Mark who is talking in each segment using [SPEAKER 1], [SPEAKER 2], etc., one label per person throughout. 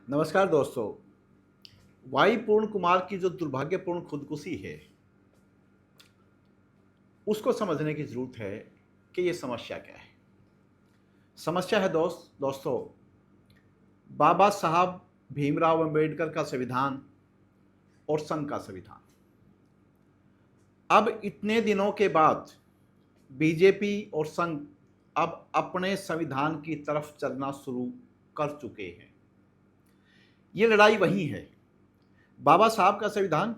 [SPEAKER 1] नमस्कार दोस्तों। वाई पूर्ण कुमार की जो दुर्भाग्यपूर्ण खुदकुशी है, उसको समझने की ज़रूरत है कि ये समस्या क्या है। समस्या है दोस्तों, बाबा साहब भीमराव अंबेडकर का संविधान और संघ का संविधान। अब इतने दिनों के बाद बीजेपी और संघ अब अपने संविधान की तरफ चलना शुरू कर चुके हैं। ये लड़ाई वही है। बाबा साहब का संविधान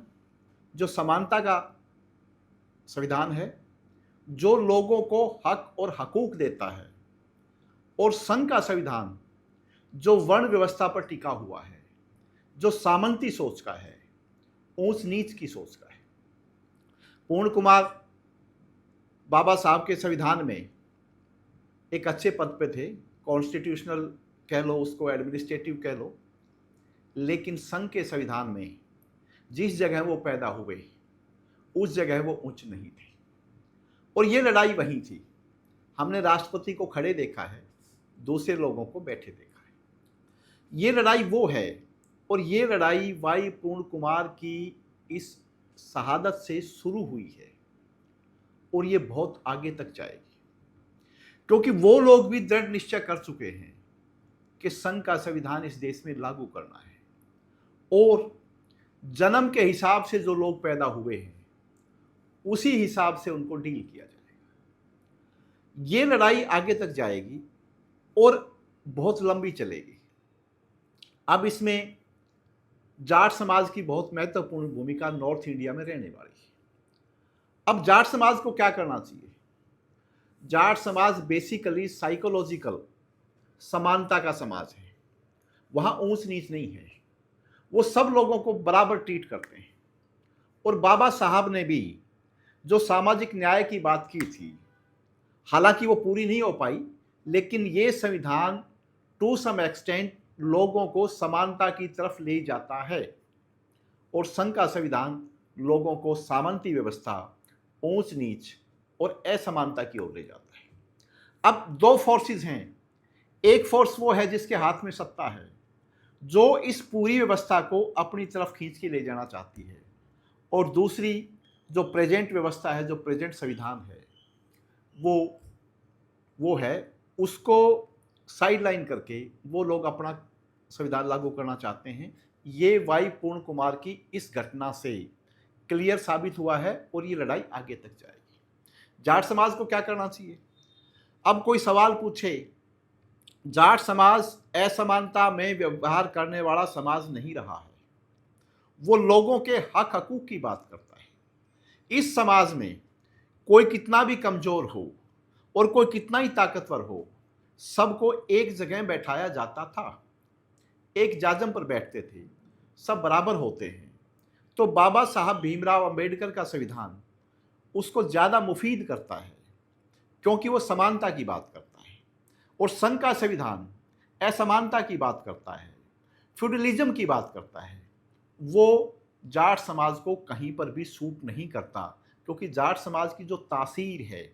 [SPEAKER 1] जो समानता का संविधान है, जो लोगों को हक और हकूक देता है, और संघ का संविधान जो वर्ण व्यवस्था पर टिका हुआ है, जो सामंती सोच का है, ऊंच नीच की सोच का है। पूर्ण कुमार बाबा साहब के संविधान में एक अच्छे पद पे थे, कॉन्स्टिट्यूशनल कह लो, उसको एडमिनिस्ट्रेटिव कह लो, लेकिन संघ के संविधान में जिस जगह वो पैदा हुए उस जगह वो उच्च नहीं थे। और ये लड़ाई वही थी। हमने राष्ट्रपति को खड़े देखा है, दूसरे लोगों को बैठे देखा है। ये लड़ाई वो है, और ये लड़ाई वाई पूर्ण कुमार की इस शहादत से शुरू हुई है, और ये बहुत आगे तक जाएगी, क्योंकि वो लोग भी दृढ़ निश्चय कर चुके हैं कि संघ का संविधान इस देश में लागू करना है, और जन्म के हिसाब से जो लोग पैदा हुए हैं उसी हिसाब से उनको डील किया जाएगा। ये लड़ाई आगे तक जाएगी और बहुत लंबी चलेगी। अब इसमें जाट समाज की बहुत महत्वपूर्ण भूमिका नॉर्थ इंडिया में रहने वाली है। अब जाट समाज को क्या करना चाहिए? जाट समाज बेसिकली साइकोलॉजिकल समानता का समाज है। वहां ऊंच नीच नहीं है, वो सब लोगों को बराबर ट्रीट करते हैं। और बाबा साहब ने भी जो सामाजिक न्याय की बात की थी, हालांकि वो पूरी नहीं हो पाई, लेकिन ये संविधान टू सम एक्सटेंट लोगों को समानता की तरफ ले जाता है, और संघ का संविधान लोगों को सामंती व्यवस्था, ऊंच नीच और असमानता की ओर ले जाता है। अब दो फोर्सेस हैं। एक फोर्स वो है जिसके हाथ में सत्ता है, जो इस पूरी व्यवस्था को अपनी तरफ खींच के ले जाना चाहती है, और दूसरी जो प्रेजेंट व्यवस्था है, जो प्रेजेंट संविधान है, वो है, उसको साइडलाइन करके वो लोग अपना संविधान लागू करना चाहते हैं। ये वाई पूर्ण कुमार की इस घटना से क्लियर साबित हुआ है, और ये लड़ाई आगे तक जाएगी। जाट समाज को क्या करना चाहिए? अब कोई सवाल पूछे, जाट समाज असमानता में व्यवहार करने वाला समाज नहीं रहा है, वो लोगों के हक हकूक की बात करता है। इस समाज में कोई कितना भी कमजोर हो और कोई कितना ही ताकतवर हो, सबको एक जगह बैठाया जाता था, एक जाजम पर बैठते थे, सब बराबर होते हैं। तो बाबा साहब भीमराव अंबेडकर का संविधान उसको ज़्यादा मुफीद करता है, क्योंकि वो समानता की बात करता है, और संघ का संविधान असमानता की बात करता है, फ्यूडलिज्म की बात करता है। वो जाट समाज को कहीं पर भी सूट नहीं करता, क्योंकि जाट समाज की जो तासीर है,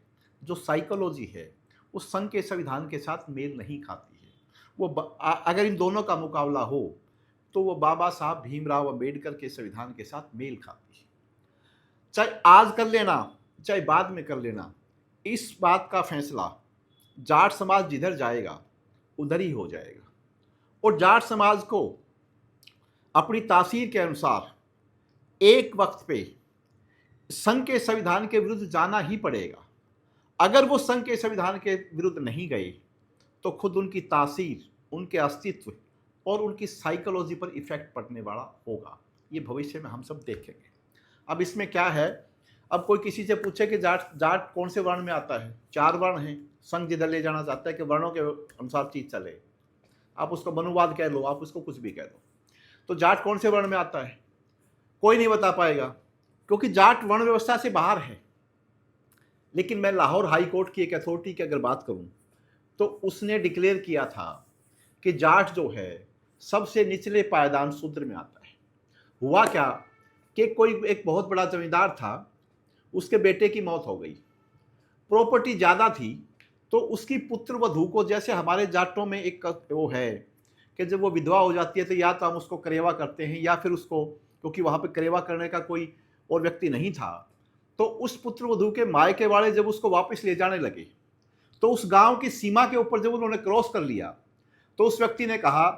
[SPEAKER 1] जो साइकोलॉजी है, वो संघ के संविधान के साथ मेल नहीं खाती है। अगर इन दोनों का मुकाबला हो तो वो बाबा साहब भीमराव अंबेडकर के संविधान के साथ मेल खाती है। चाहे आज कर लेना, चाहे बाद में कर लेना, इस बात का फैसला जाट समाज जिधर जाएगा उधर ही हो जाएगा। और जाट समाज को अपनी तासीर के अनुसार एक वक्त पे संघ के संविधान के विरुद्ध जाना ही पड़ेगा। अगर वो संघ के संविधान के विरुद्ध नहीं गए तो खुद उनकी तासीर, उनके अस्तित्व और उनकी साइकोलॉजी पर इफेक्ट पड़ने वाला होगा। ये भविष्य में हम सब देखेंगे। अब इसमें क्या है, अब कोई किसी से पूछे कि जाट जाट कौन से वर्ण में आता है? 4 वर्ण हैं। संघ जिधर ले जाना चाहता है कि वर्णों के अनुसार चीज चले, आप उसको मनुवाद कह लो, आप उसको कुछ भी कह दो। तो जाट कौन से वर्ण में आता है? कोई नहीं बता पाएगा, क्योंकि जाट वर्ण व्यवस्था से बाहर है। लेकिन मैं लाहौर हाई कोर्ट की एक अथॉरिटी की अगर बात करूं, तो उसने डिक्लेयर किया था कि जाट जो है सबसे निचले पायदान शूद्र में आता है। हुआ क्या कि कोई एक बहुत बड़ा जमींदार था, उसके बेटे की मौत हो गई, प्रॉपर्टी ज़्यादा थी, तो उसकी पुत्र वधू को, जैसे हमारे जाटों में एक वो है कि जब वो विधवा हो जाती है तो या तो हम उसको करेवा करते हैं या फिर उसको, क्योंकि वहाँ पे करेवा करने का कोई और व्यक्ति नहीं था, तो उस पुत्रवधू के मायके वाले जब उसको वापस ले जाने लगे तो उस गांव की सीमा के ऊपर जब उन्होंने क्रॉस कर लिया तो उस व्यक्ति ने कहा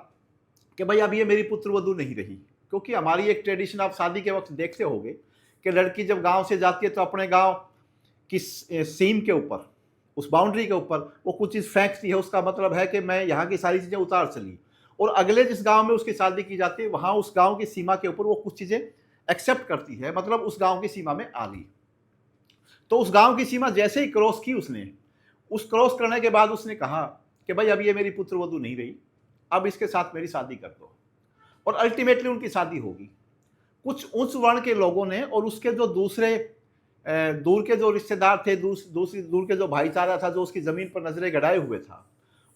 [SPEAKER 1] कि भाई अब ये मेरी पुत्रवधू नहीं रही, क्योंकि हमारी एक ट्रेडिशन आप शादी के वक्त देखते होंगे कि लड़की जब गांव से जाती है तो अपने गांव की सीम के ऊपर, उस बाउंड्री के ऊपर वो कुछ चीज़ फेंकती है, उसका मतलब है कि मैं यहाँ की सारी चीज़ें उतार चली, और अगले जिस गांव में उसकी शादी की जाती है वहाँ उस गांव की सीमा के ऊपर वो कुछ चीज़ें एक्सेप्ट करती है, मतलब उस गांव की सीमा में आ गई। तो उस गांव की सीमा जैसे ही क्रॉस की उसने, उस क्रॉस करने के बाद उसने कहा कि भाई अब ये मेरी पुत्रवधू नहीं रही, अब इसके साथ मेरी शादी कर दो, और अल्टीमेटली उनकी शादी होगी। कुछ उच्च वर्ण के लोगों ने और उसके जो दूसरे दूर के जो रिश्तेदार थे, दूसरी दूर के जो भाईचारा था जो उसकी ज़मीन पर नजरें गड़ाए हुए था,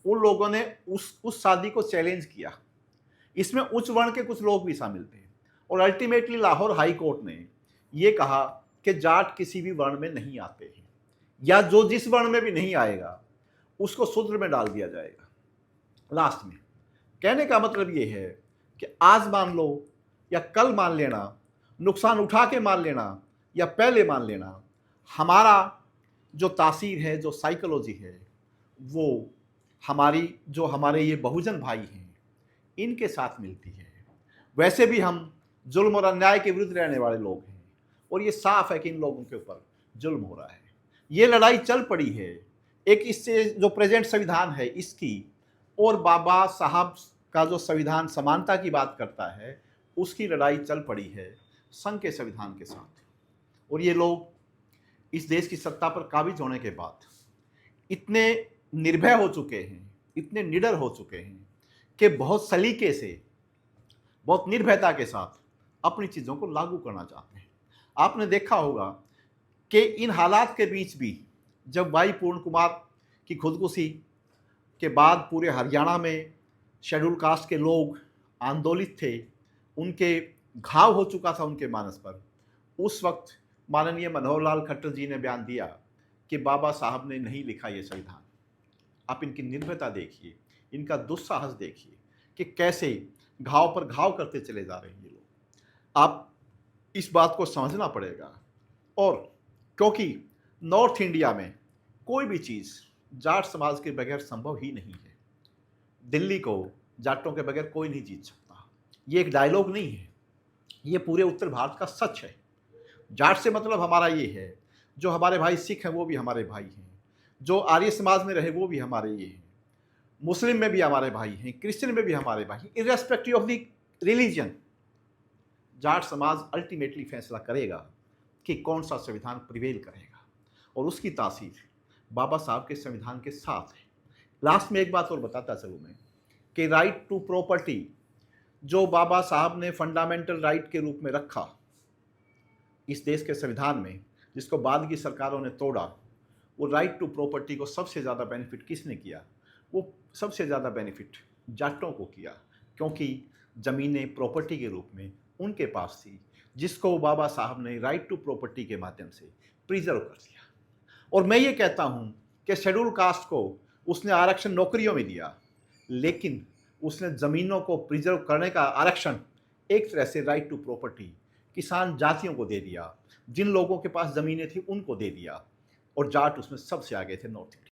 [SPEAKER 1] उन लोगों ने उस शादी को चैलेंज किया। इसमें उच्च वर्ण के कुछ लोग भी शामिल थे, और अल्टीमेटली लाहौर हाई कोर्ट ने ये कहा कि जाट किसी भी वर्ण में नहीं आते हैं, या जो जिस वर्ण में भी नहीं आएगा उसको शूद्र में डाल दिया जाएगा। लास्ट में कहने का मतलब ये है कि आज मान लो या कल मान लेना, नुकसान उठा के मान लेना या पहले मान लेना, हमारा जो तासीर है, जो साइकोलॉजी है, वो हमारे ये बहुजन भाई हैं इनके साथ मिलती है। वैसे भी हम जुल्म और अन्याय के विरुद्ध रहने वाले लोग हैं, और ये साफ है कि इन लोगों के ऊपर जुल्म हो रहा है। ये लड़ाई चल पड़ी है, एक इससे जो प्रेजेंट संविधान है इसकी, और बाबा साहब का जो संविधान समानता की बात करता है उसकी लड़ाई चल पड़ी है संघ के संविधान के साथ। और ये लोग इस देश की सत्ता पर काबिज होने के बाद इतने निर्भय हो चुके हैं, इतने निडर हो चुके हैं कि बहुत सलीके से, बहुत निर्भयता के साथ अपनी चीज़ों को लागू करना चाहते हैं। आपने देखा होगा कि इन हालात के बीच भी जब भाई पूर्ण कुमार की खुदकुशी के बाद पूरे हरियाणा में शेड्यूल कास्ट के लोग आंदोलित थे, उनके घाव हो चुका था उनके मानस पर, उस वक्त माननीय मनोहर लाल खट्टर जी ने बयान दिया कि बाबा साहब ने नहीं लिखा ये संविधान। आप इनकी निर्भयता देखिए, इनका दुस्साहस देखिए कि कैसे घाव पर घाव करते चले जा रहे हैं ये लोग। आप इस बात को समझना पड़ेगा। और क्योंकि नॉर्थ इंडिया में कोई भी चीज़ जाट समाज के बगैर संभव ही नहीं है। दिल्ली को जाटों के बगैर कोई नहीं जीत सकता। ये एक डायलॉग नहीं है, ये पूरे उत्तर भारत का सच है। जाट से मतलब हमारा ये है, जो हमारे भाई सिख हैं वो भी हमारे भाई हैं, जो आर्य समाज में रहे वो भी हमारे ये हैं, मुस्लिम में भी हमारे भाई हैं, क्रिश्चियन में भी हमारे भाई हैं, irrespective of the religion. Jat समाज अल्टीमेटली फैसला करेगा कि कौन सा संविधान प्रिवेल करेगा, और उसकी तासीर बाबा साहब के संविधान के साथ है। लास्ट में एक बात और बताता चलूँ मैं कि राइट टू प्रॉपर्टी जो बाबा साहब ने फंडामेंटल राइट के रूप में रखा इस देश के संविधान में, जिसको बाद की सरकारों ने तोड़ा, वो राइट टू प्रॉपर्टी को सबसे ज़्यादा बेनिफिट किसने किया? वो सबसे ज़्यादा बेनिफिट जाटों को किया, क्योंकि ज़मीनें प्रॉपर्टी के रूप में उनके पास थी, जिसको बाबा साहब ने राइट टू प्रॉपर्टी के माध्यम से प्रिजर्व कर दिया। और मैं ये कहता हूँ कि शेड्यूल कास्ट को उसने आरक्षण नौकरियों में दिया, लेकिन उसने ज़मीनों को प्रिजर्व करने का आरक्षण एक तरह से राइट टू प्रॉपर्टी किसान जातियों को दे दिया, जिन लोगों के पास ज़मीनें थी उनको दे दिया, और जाट उसमें सबसे आगे थे नॉर्थ इंडिया।